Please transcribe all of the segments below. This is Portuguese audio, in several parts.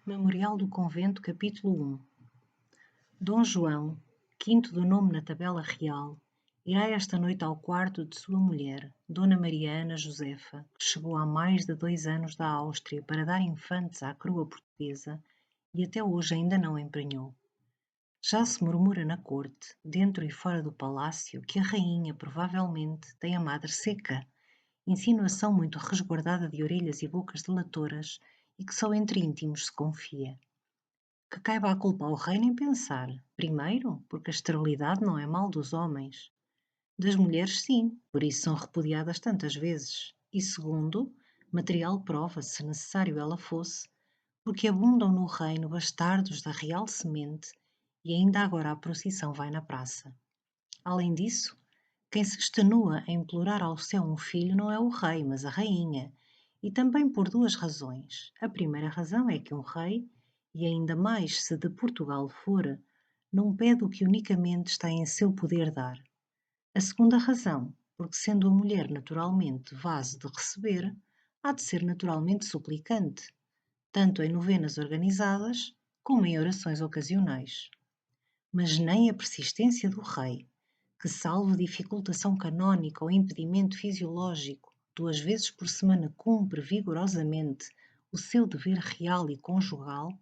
Memorial do Convento, capítulo 1. Dom João, quinto do nome na tabela real, irá esta noite ao quarto de sua mulher, Dona Maria Ana Josefa, que chegou há mais de 2 anos da Áustria para dar infantes à coroa portuguesa e até hoje ainda não emprenhou. Já se murmura na corte, dentro e fora do palácio, que a rainha provavelmente tem a madre seca, insinuação muito resguardada de orelhas e bocas delatoras e que só entre íntimos se confia. Que caiba a culpa ao rei nem pensar. Primeiro, porque a esterilidade não é mal dos homens. Das mulheres, sim, por isso são repudiadas tantas vezes. E segundo, material prova, se necessário ela fosse, porque abundam no reino bastardos da real semente e ainda agora a procissão vai na praça. Além disso, quem se extenua a implorar ao céu um filho não é o rei, mas a rainha, e também por 2 razões. A primeira razão é que um rei, e ainda mais se de Portugal for, não pede o que unicamente está em seu poder dar. A segunda razão, porque sendo a mulher naturalmente vaso de receber, há de ser naturalmente suplicante, tanto em novenas organizadas como em orações ocasionais. Mas nem a persistência do rei, que salvo dificultação canónica ou impedimento fisiológico, 2 vezes por semana cumpre vigorosamente o seu dever real e conjugal,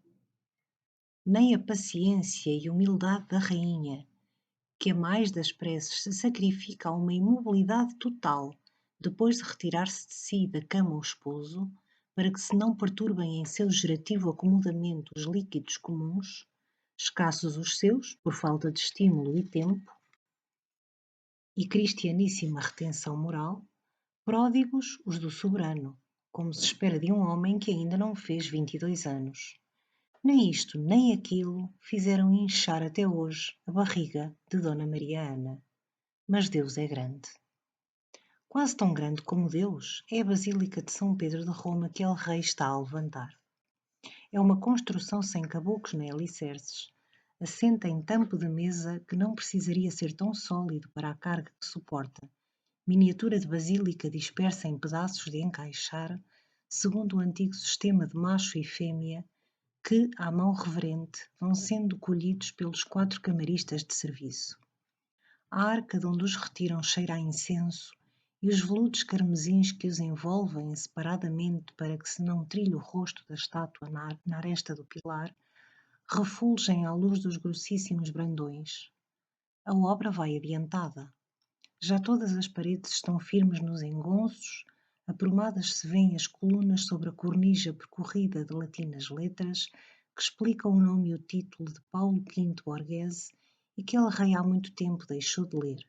nem a paciência e humildade da rainha, que a mais das preces se sacrifica a uma imobilidade total depois de retirar-se de si da cama o esposo, para que se não perturbem em seu gerativo acomodamento os líquidos comuns, escassos os seus, por falta de estímulo e tempo, e cristianíssima retenção moral, pródigos os do soberano, como se espera de um homem que ainda não fez 22 anos. Nem isto, nem aquilo fizeram inchar até hoje a barriga de Dona Maria Ana. Mas Deus é grande. Quase tão grande como Deus é a Basílica de São Pedro de Roma que El Rei está a levantar. É uma construção sem caboclos nem alicerces. Assenta em tampo de mesa que não precisaria ser tão sólido para a carga que suporta. Miniatura de basílica dispersa em pedaços de encaixar, segundo o antigo sistema de macho e fêmea, que, à mão reverente, vão sendo colhidos pelos 4 camaristas de serviço. A arca de onde os retiram cheira a incenso, e os veludos carmesins que os envolvem separadamente para que se não trilhe o rosto da estátua na aresta do pilar, refulgem à luz dos grossíssimos brandões. A obra vai adiantada. Já todas as paredes estão firmes nos engonços, aprumadas se vêem as colunas sobre a cornija percorrida de latinas letras que explicam o nome e o título de Paulo V Borghese e que El Rei há muito tempo deixou de ler,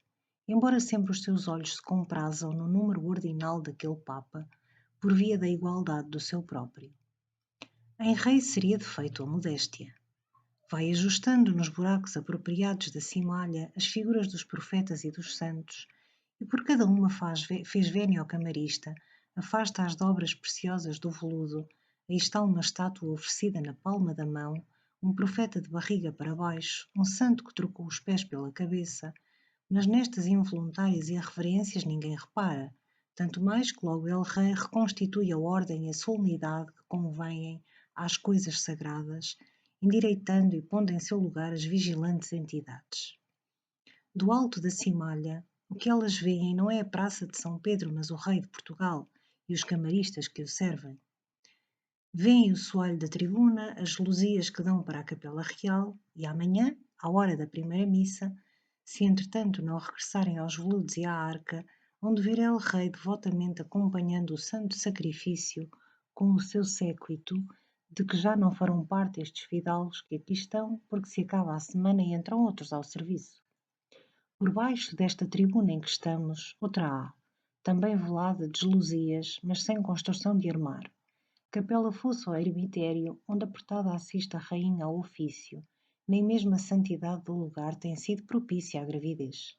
embora sempre os seus olhos se comprazam no número ordinal daquele Papa, por via da igualdade do seu próprio. Em rei seria defeito a modéstia. Vai ajustando nos buracos apropriados da cimalha as figuras dos profetas e dos santos, e por cada uma fez vénia ao camarista, afasta as dobras preciosas do veludo, aí está uma estátua oferecida na palma da mão, um profeta de barriga para baixo, um santo que trocou os pés pela cabeça, mas nestas involuntárias irreverências ninguém repara, tanto mais que logo El Rei reconstitui a ordem e a solenidade que convêm às coisas sagradas, endireitando e pondo em seu lugar as vigilantes entidades. Do alto da cimalha, o que elas veem não é a praça de São Pedro, mas o rei de Portugal e os camaristas que o servem. Vêem o soalho da tribuna, as luzías que dão para a capela real e amanhã, à hora da primeira missa, se entretanto não regressarem aos veludos e à arca, onde vir El Rei devotamente acompanhando o santo sacrifício com o seu séquito, de que já não farão parte estes fidalgos que aqui estão, porque se acaba a semana e entram outros ao serviço. Por baixo desta tribuna em que estamos, outra há, também velada de gelozias, mas sem construção de armar. Capela fosse ao eremitério, onde apertada assiste a rainha ao ofício, nem mesmo a santidade do lugar tem sido propícia à gravidez.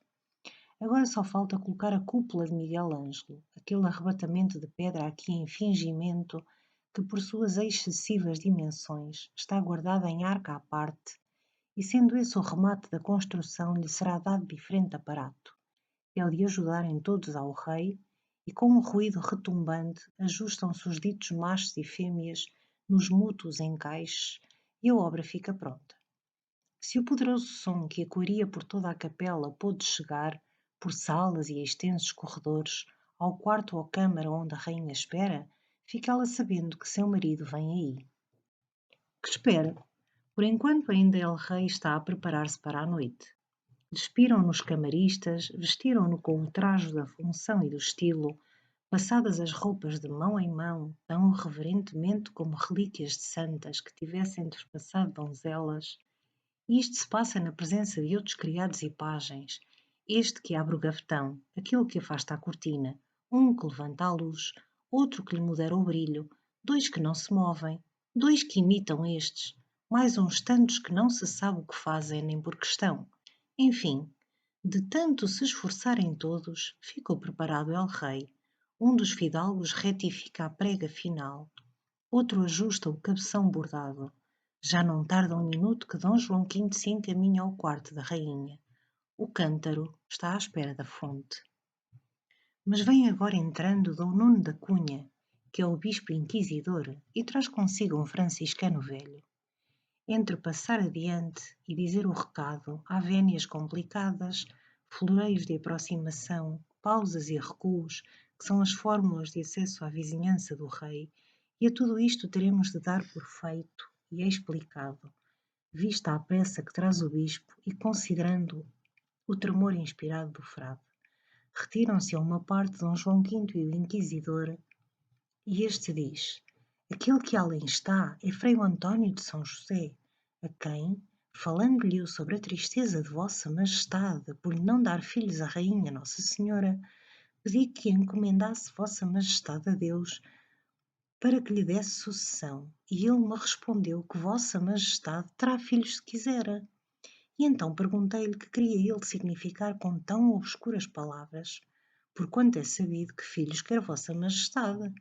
Agora só falta colocar a cúpula de Miguel Ângelo, aquele arrebatamento de pedra aqui em fingimento, que por suas excessivas dimensões está guardada em arca à parte, e sendo esse o remate da construção, lhe será dado diferente aparato. É o de ajudarem todos ao rei, e com um ruído retumbante ajustam-se os ditos machos e fêmeas nos mútuos encaixes e a obra fica pronta. Se o poderoso som que ecoaria por toda a capela pôde chegar, por salas e extensos corredores, ao quarto ou câmara onde a rainha espera, fica ela sabendo que seu marido vem aí. Que espera? Por enquanto ainda El Rei está a preparar-se para a noite. Despiram-no os camaristas, vestiram-no com o trajo da função e do estilo, passadas as roupas de mão em mão, tão reverentemente como relíquias de santas que tivessem trespassado donzelas. E isto se passa na presença de outros criados e pajens, este que abre o gavetão, aquele que afasta a cortina, um que levanta a luz, outro que lhe modera o brilho, dois que não se movem, dois que imitam estes, mais uns tantos que não se sabe o que fazem nem por que estão. Enfim, de tanto se esforçarem todos, ficou preparado El Rei. Um dos fidalgos retifica a prega final, outro ajusta o cabeção bordado. Já não tarda um minuto que Dom João V se encaminha ao quarto da rainha. O cântaro está à espera da fonte. Mas vem agora entrando Dom Nuno da Cunha, que é o bispo inquisidor, e traz consigo um franciscano velho. Entre passar adiante e dizer o recado, há vénias complicadas, floreios de aproximação, pausas e recuos, que são as fórmulas de acesso à vizinhança do rei, e a tudo isto teremos de dar por feito e explicado, vista a pressa que traz o bispo e considerando o tremor inspirado do frade. Retiram-se a uma parte Dom João V e o inquisidor, e este diz: aquele que além está é Frei António de São José, a quem, falando-lhe sobre a tristeza de Vossa Majestade por lhe não dar filhos à Rainha Nossa Senhora, pedi que encomendasse Vossa Majestade a Deus para que lhe desse sucessão, e ele me respondeu que Vossa Majestade terá filhos se quiser. E então perguntei-lhe que queria ele significar com tão obscuras palavras, porquanto é sabido que filhos quer Vossa Majestade.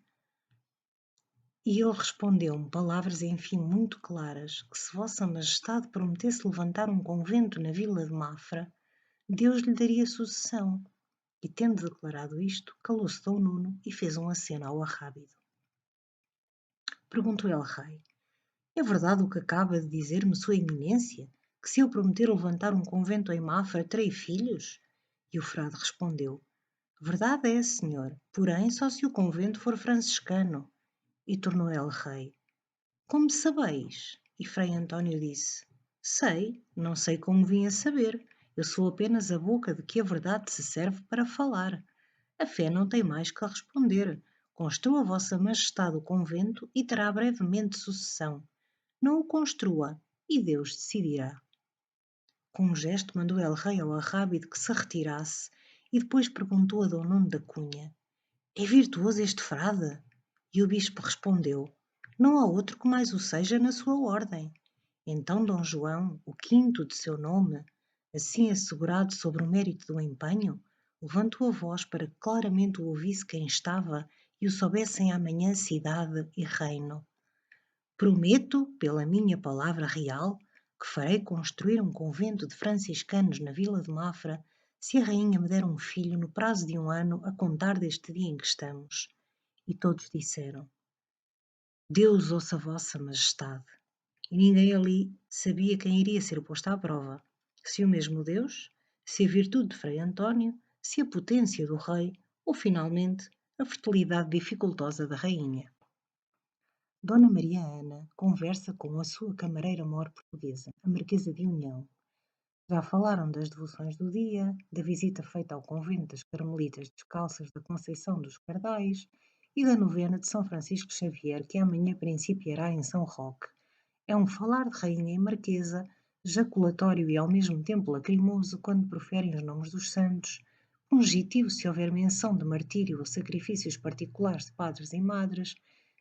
E ele respondeu-me palavras enfim muito claras, que se Vossa Majestade prometesse levantar um convento na vila de Mafra, Deus lhe daria sucessão. E tendo declarado isto, calou-se Dom Nuno e fez um aceno ao arrábido. Perguntou El Rei: é verdade o que acaba de dizer-me Sua Eminência, que se eu prometer levantar um convento em Mafra, terei filhos? E o frade respondeu: verdade é, senhor, porém só se o convento for franciscano. E tornou El Rei: como sabeis? E Frei António disse: sei, não sei como vim a saber. Eu sou apenas a boca de que a verdade se serve para falar. A fé não tem mais que responder. Construa Vossa Majestade o convento e terá brevemente sucessão. Não o construa e Deus decidirá. Com um gesto mandou El Rei ao arrábido que se retirasse e depois perguntou a Dom Nuno da Cunha: é virtuoso este frade? E o bispo respondeu: não há outro que mais o seja na sua ordem. Então Dom João, o quinto de seu nome, assim assegurado sobre o mérito do empenho, levantou a voz para que claramente o ouvisse quem estava e o soubessem amanhã cidade e reino. Prometo, pela minha palavra real, que farei construir um convento de franciscanos na vila de Mafra, se a rainha me der um filho no prazo de 1 ano a contar deste dia em que estamos. E todos disseram: Deus ouça Vossa Majestade. E ninguém ali sabia quem iria ser posto à prova, se o mesmo Deus, se a virtude de Frei António, se a potência do rei, ou finalmente a fertilidade dificultosa da rainha. Dona Maria Ana conversa com a sua camareira-mor portuguesa, a Marquesa de União. Já falaram das devoções do dia, da visita feita ao convento das Carmelitas Descalças da Conceição dos Cardais e da novena de São Francisco Xavier, que amanhã principiará em São Roque. É um falar de rainha e marquesa, jaculatório e ao mesmo tempo lacrimoso quando proferem os nomes dos santos, fungitivo se houver menção de martírio ou sacrifícios particulares de padres e madres,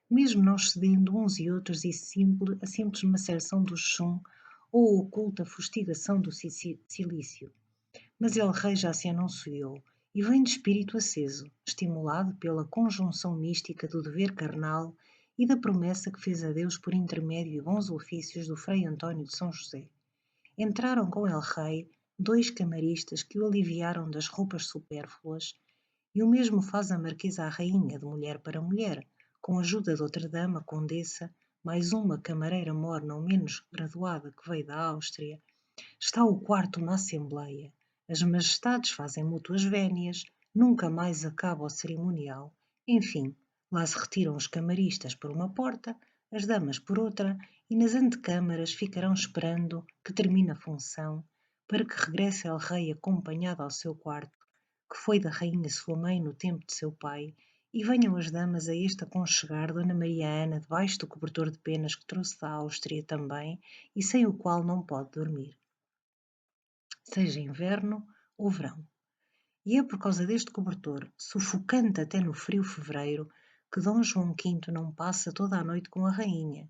mesmo não excedendo uns e outros a simples macerção do chum ou oculta fustigação do silício. Mas El Rei já se anunciou e vem de espírito aceso, estimulado pela conjunção mística do dever carnal e da promessa que fez a Deus por intermédio de bons ofícios do Frei António de São José. Entraram com El Rei 2 camaristas que o aliviaram das roupas supérfluas, e o mesmo faz a Marquesa à Rainha, de mulher para mulher, com a ajuda de outra dama, condessa, mais uma camareira mor não menos graduada que veio da Áustria. Está o quarto uma assembleia. As majestades fazem mútuas vénias, nunca mais acaba o cerimonial. Enfim, lá se retiram os camaristas por uma porta, as damas por outra, e nas antecâmaras ficarão esperando que termine a função, para que regresse el rei acompanhado ao seu quarto, que foi da rainha sua mãe no tempo de seu pai, e venham as damas a este aconchegar Dona Maria Ana debaixo do cobertor de penas que trouxe da Áustria também, e sem o qual não pode dormir, seja inverno ou verão. E é por causa deste cobertor, sufocante até no frio fevereiro, que Dom João V não passa toda a noite com a rainha.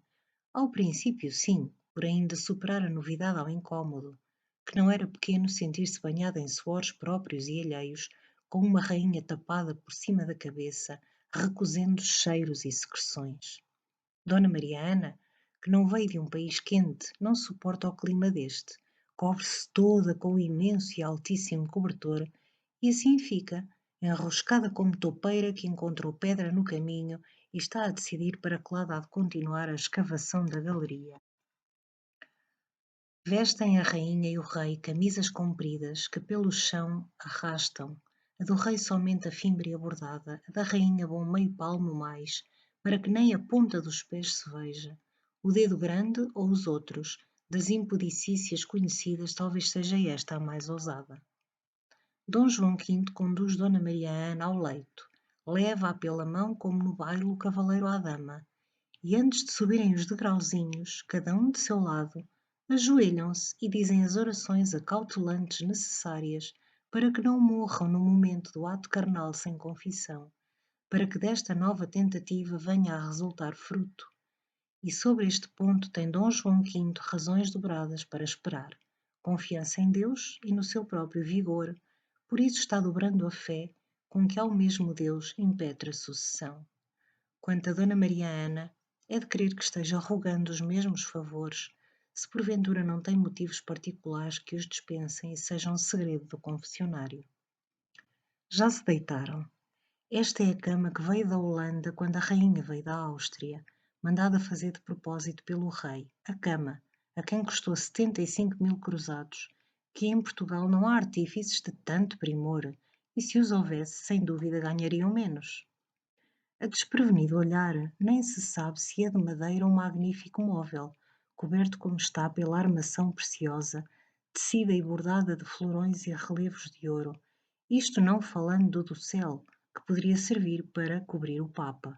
Ao princípio, sim, por ainda superar a novidade ao incômodo, que não era pequeno sentir-se banhado em suores próprios e alheios, com uma rainha tapada por cima da cabeça, recusando cheiros e secreções. Dona Maria Ana, que não veio de um país quente, não suporta o clima deste, cobre-se toda com o imenso e altíssimo cobertor, e assim fica, enroscada como toupeira que encontrou pedra no caminho e está a decidir para que lado há de continuar a escavação da galeria. Vestem a rainha e o rei camisas compridas que pelo chão arrastam, a do rei somente a fímbria bordada, a da rainha bom meio palmo mais, para que nem a ponta dos pés se veja, o dedo grande ou os outros, das impudicícias conhecidas talvez seja esta a mais ousada. Dom João V conduz Dona Maria Ana ao leito, leva-a pela mão como no baile o cavaleiro à dama, e antes de subirem os degrauzinhos, cada um de seu lado, ajoelham-se e dizem as orações acautelantes necessárias para que não morram no momento do ato carnal sem confissão, para que desta nova tentativa venha a resultar fruto. E sobre este ponto tem Dom João V razões dobradas para esperar, confiança em Deus e no seu próprio vigor, por isso está dobrando a fé com que ao mesmo Deus impetra a sucessão. Quanto a Dona Maria Ana, é de crer que esteja rogando os mesmos favores, se porventura não tem motivos particulares que os dispensem e sejam segredo do confessionário. Já se deitaram. Esta é a cama que veio da Holanda quando a rainha veio da Áustria, mandada fazer de propósito pelo rei, a cama, a quem custou 75.000 cruzados, que em Portugal não há artífices de tanto primor, e se os houvesse, sem dúvida ganhariam menos. A desprevenido olhar, nem se sabe se é de madeira um magnífico móvel, coberto como está pela armação preciosa, tecida e bordada de florões e relevos de ouro, isto não falando do dossel, que poderia servir para cobrir o Papa.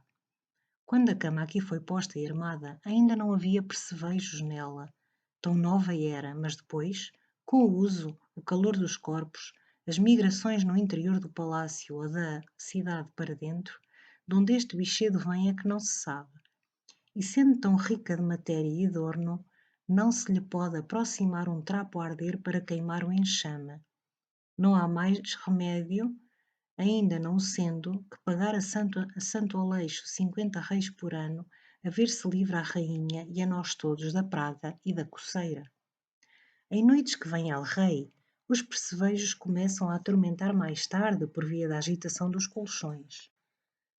Quando a cama aqui foi posta e armada, ainda não havia percevejos nela. Tão nova era, mas depois, com o uso, o calor dos corpos, as migrações no interior do palácio ou da cidade para dentro, de onde este bichedo vem é que não se sabe. E sendo tão rica de matéria e adorno, não se lhe pode aproximar um trapo a arder para queimar o enxame. Não há mais remédio, ainda não sendo, que pagar a Santo Aleixo 50 reis por ano, a ver se livra a rainha e a nós todos da praga e da coceira. Em noites que vem el rei, os percevejos começam a atormentar mais tarde por via da agitação dos colchões.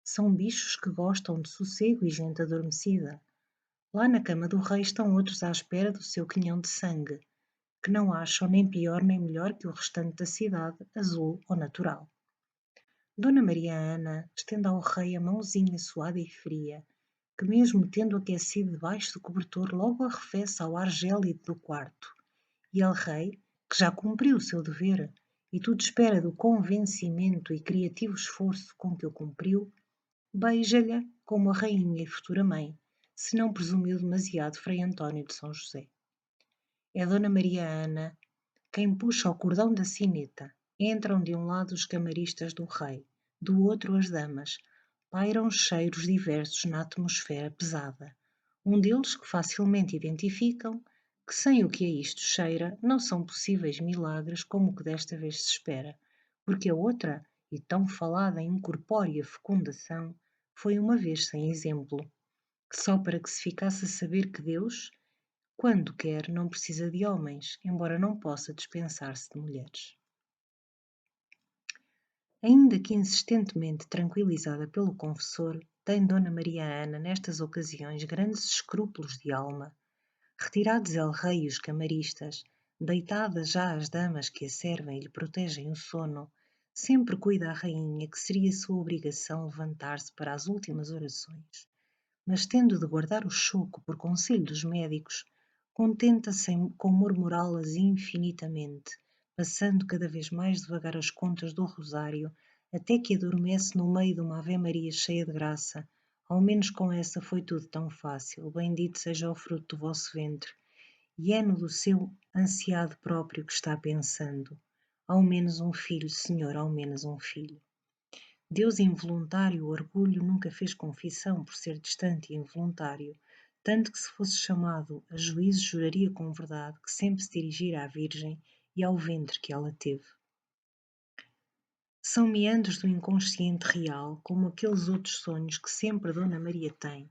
São bichos que gostam de sossego e gente adormecida. Lá na cama do rei estão outros à espera do seu quinhão de sangue, que não acham nem pior nem melhor que o restante da cidade, azul ou natural. Dona Maria Ana estende ao rei a mãozinha suada e fria, que mesmo tendo aquecido debaixo do cobertor logo arrefece ao ar gélido do quarto. E el rei, que já cumpriu o seu dever e tudo espera do convencimento e criativo esforço com que o cumpriu, beija-lhe como a rainha e futura mãe, se não presumiu demasiado Frei António de São José. É Dona Maria Ana quem puxa o cordão da sineta. Entram de um lado os camaristas do rei, do outro as damas. Pairam cheiros diversos na atmosfera pesada. Um deles que facilmente identificam que sem o que a isto cheira não são possíveis milagres como o que desta vez se espera, porque a outra, e tão falada em incorpórea fecundação, foi uma vez sem exemplo, que só para que se ficasse a saber que Deus, quando quer, não precisa de homens, embora não possa dispensar-se de mulheres. Ainda que insistentemente tranquilizada pelo confessor, tem Dona Maria Ana, nestas ocasiões, grandes escrúpulos de alma. Retirados el-rei e os camaristas, deitadas já as damas que a servem e lhe protegem o sono, sempre cuida a rainha que seria sua obrigação levantar-se para as últimas orações. Mas tendo de guardar o choco por conselho dos médicos, contenta-se com murmurá-las infinitamente, passando cada vez mais devagar as contas do rosário, até que adormece no meio de uma Ave-Maria cheia de graça. Ao menos com essa foi tudo tão fácil. Bendito seja o fruto do vosso ventre. E é no do seu ansiado próprio que está pensando. Ao menos um filho, Senhor, ao menos um filho. Deus involuntário, o orgulho nunca fez confissão por ser distante e involuntário, tanto que se fosse chamado a juízo juraria com verdade que sempre se dirigira à Virgem e ao ventre que ela teve. São meandros do inconsciente real, como aqueles outros sonhos que sempre Dona Maria tem.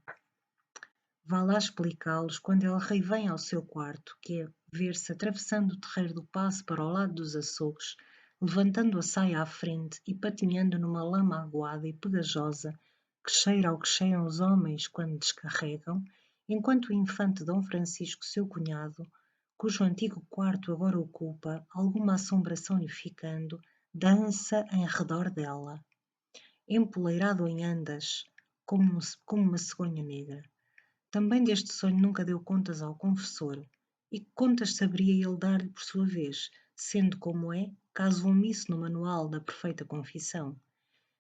Vá lá explicá-los quando ela rei vem ao seu quarto, que é ver-se atravessando o terreiro do paço para o lado dos açougues, levantando a saia à frente e patinhando numa lama aguada e pegajosa que cheira ao que cheiram os homens quando descarregam, enquanto o infante Dom Francisco, seu cunhado, cujo antigo quarto agora ocupa, alguma assombração lhe ficando, dança em redor dela, empoleirado em andas, como uma cegonha negra. Também deste sonho nunca deu contas ao confessor, e que contas saberia ele dar-lhe por sua vez, sendo como é, caso omisso no manual da perfeita confissão.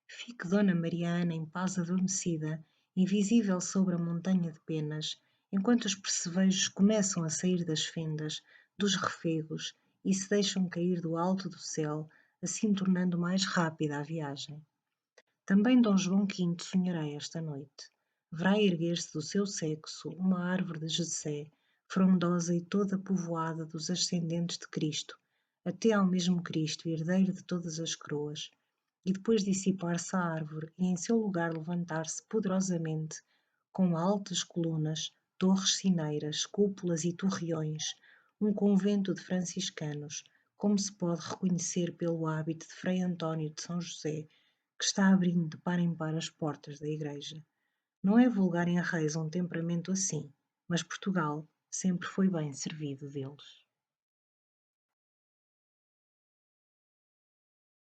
Fique Dona Mariana em paz adormecida, invisível sobre a montanha de penas, enquanto os percevejos começam a sair das fendas, dos refegos, e se deixam cair do alto do céu, assim tornando mais rápida a viagem. Também Dom João V sonhará esta noite. Verá erguer-se do seu sexo uma árvore de Jessé, frondosa e toda povoada dos ascendentes de Cristo, até ao mesmo Cristo, herdeiro de todas as coroas, e depois dissipar-se a árvore e em seu lugar levantar-se poderosamente, com altas colunas, torres sineiras, cúpulas e torreões, um convento de franciscanos, como se pode reconhecer pelo hábito de Frei António de São José, que está abrindo de par em par as portas da Igreja. Não é vulgar em reis um temperamento assim, mas Portugal sempre foi bem servido deles.